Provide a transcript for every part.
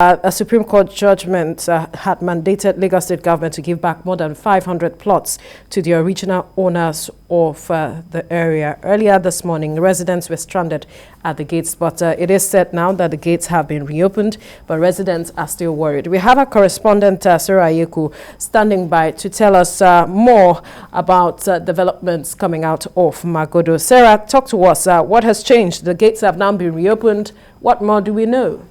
A Supreme Court judgment had mandated Lagos State government to give back more than 500 plots to the original owners of the area. Earlier this morning, residents were stranded at the gates, but it is said now that the gates have been reopened, but residents are still worried. We have our correspondent, Sarah Ayeku, standing by to tell us more about developments coming out of Magodo. Sarah, talk to us. What has changed? The gates have now been reopened. What more do we know?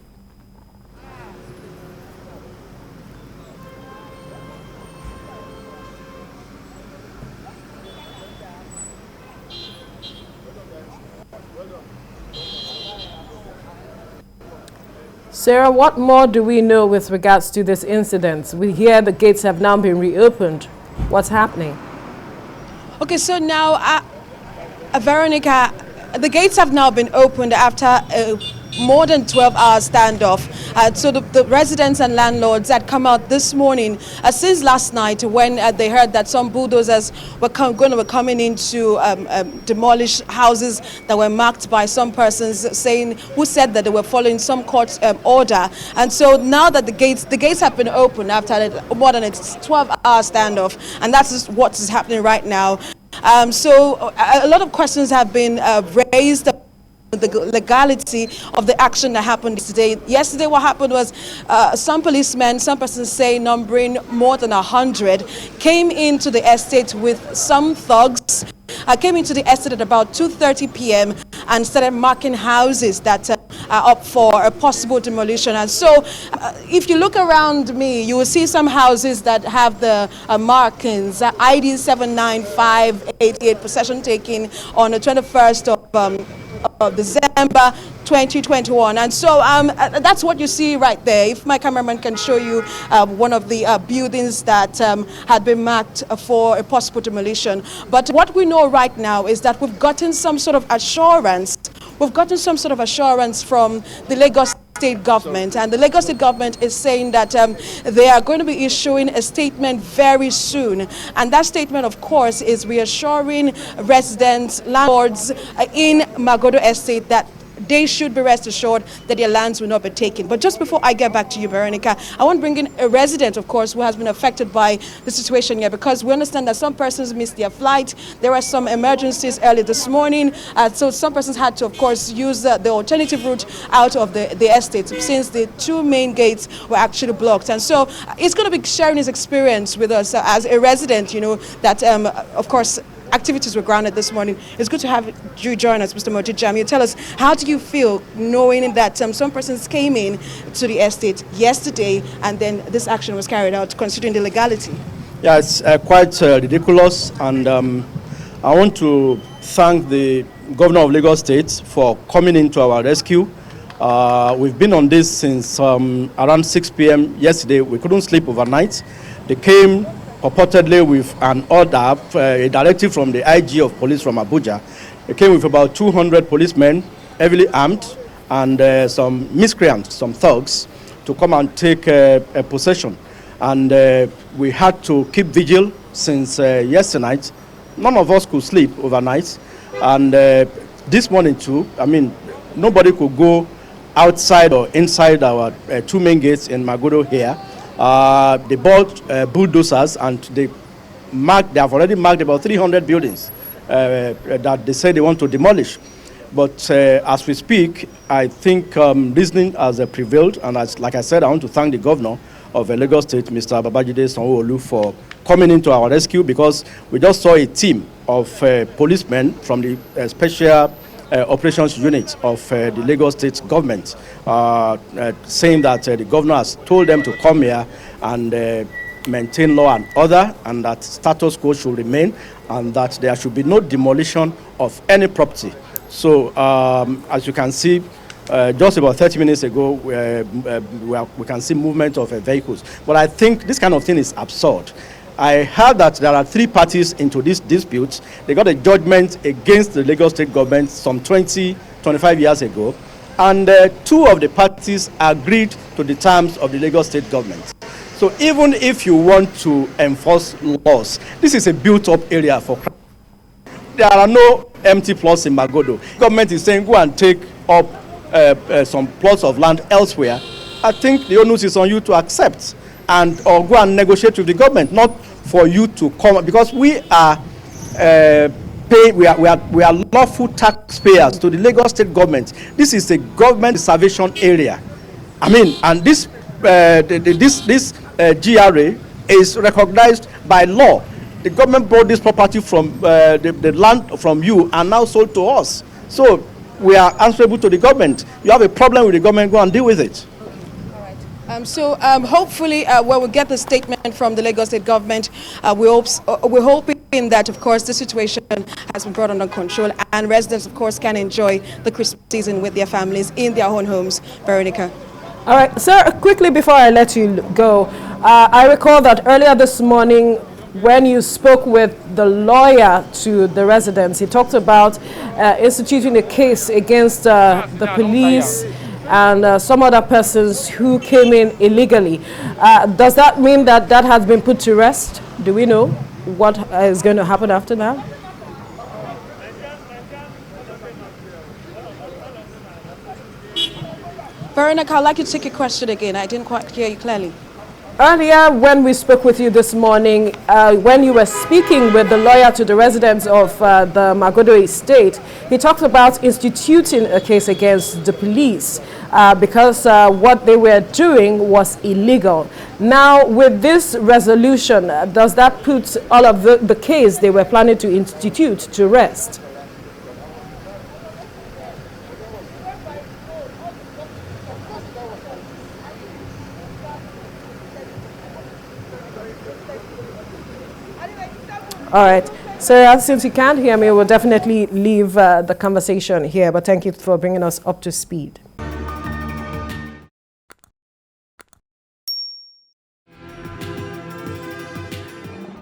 Sarah, what more do we know with regards to this incident? We hear the gates have now been reopened. What's happening? Okay, so now, Veronica, the gates have now been opened after more than 12-hour standoff. So the residents and landlords had come out this morning since last night when they heard that some bulldozers were going to be coming in to demolish houses that were marked by some persons who said that they were following some court order. And so now that the gates have been opened after more than a 12-hour standoff, and that's what is happening right now. So a lot of questions have been raised. The legality of the action that happened yesterday. Yesterday, what happened was some policemen, some persons say numbering more than 100, came into the estate with some thugs. Came into the estate at about 2:30 p.m. and started marking houses that are up for a possible demolition. And so, if you look around me, you will see some houses that have the markings, ID 79588, possession taking on the 21st of December 2021. And so that's what you see right there. If my cameraman can show you one of the buildings that had been marked for a possible demolition. But what we know right now is that we've gotten some sort of assurance. We've gotten some sort of assurance from the Lagos State government, and the Lagos State government is saying that they are going to be issuing a statement very soon, and that statement, of course, is reassuring residents, landlords in Magodo Estate that they should be rest assured that their lands will not be taken. But just before I get back to you, Veronica, I want to bring in a resident, of course, who has been affected by the situation here, because we understand that some persons missed their flight. There were some emergencies early this morning, so some persons had to, of course, use the alternative route out of the estate since the two main gates were actually blocked. And so he's going to be sharing his experience with us as a resident, you know, that, of course, activities were grounded this morning. It's good to have you join us, Mr. Mojijam. You tell us, how do you feel knowing that some persons came in to the estate yesterday and then this action was carried out, considering the legality? Yeah, it's quite ridiculous, and I want to thank the Governor of Lagos State for coming into our rescue. We've been on this since around 6 p.m. yesterday. We couldn't sleep overnight. They came purportedly with an order, a directive from the IG of police from Abuja. They came with about 200 policemen, heavily armed, and some miscreants, some thugs, to come and take possession. And we had to keep vigil since yesterday night. None of us could sleep overnight. And this morning too, I mean, nobody could go outside or inside our two main gates in Magodo here. They bought bulldozers, and they have already marked about 300 buildings that they say they want to demolish. But as we speak, I think reasoning has prevailed, and like I said, I want to thank the Governor of Lagos State, Mr. Babajide Sanwo-Olu, for coming into our rescue, because we just saw a team of policemen from the special operations unit of the Lagos State government saying that the governor has told them to come here and maintain law and order, and that status quo should remain, and that there should be no demolition of any property. So as you can see, just about 30 minutes ago, we can see movement of vehicles. But I think this kind of thing is absurd. I heard that there are 3 parties into this dispute. They got a judgment against the Lagos State government some 25 years ago, and 2 of the parties agreed to the terms of the Lagos State government. So even if you want to enforce laws, this is a built-up area for crime. There are no empty plots in Magodo. Government is saying go and take up some plots of land elsewhere, I think the onus is on you to accept and or go and negotiate with the government, not for you to come, because we are we are lawful taxpayers to the Lagos State government. This is a government reservation area. I mean, and this GRA is recognized by law. The government bought this property from the land from you and now sold to us. So we are answerable to the government. You have a problem with the government, go and deal with it. Hopefully, when we get the statement from the Lagos State government, we're hoping that, of course, the situation has been brought under control and residents, of course, can enjoy the Christmas season with their families in their own homes. Veronica. All right, sir, quickly before I let you go, I recall that earlier this morning when you spoke with the lawyer to the residents, he talked about instituting a case against the police and some other persons who came in illegally. Does that mean that that has been put to rest? Do we know what is going to happen after that? Veronica, I'd like you to take your question again. I didn't quite hear you clearly. Earlier, when we spoke with you this morning, when you were speaking with the lawyer to the residents of the Magodo estate, he talked about instituting a case against the police because what they were doing was illegal. Now, with this resolution, does that put all of the case they were planning to institute to rest? All right. So since you can't hear me, we'll definitely leave the conversation here. But thank you for bringing us up to speed.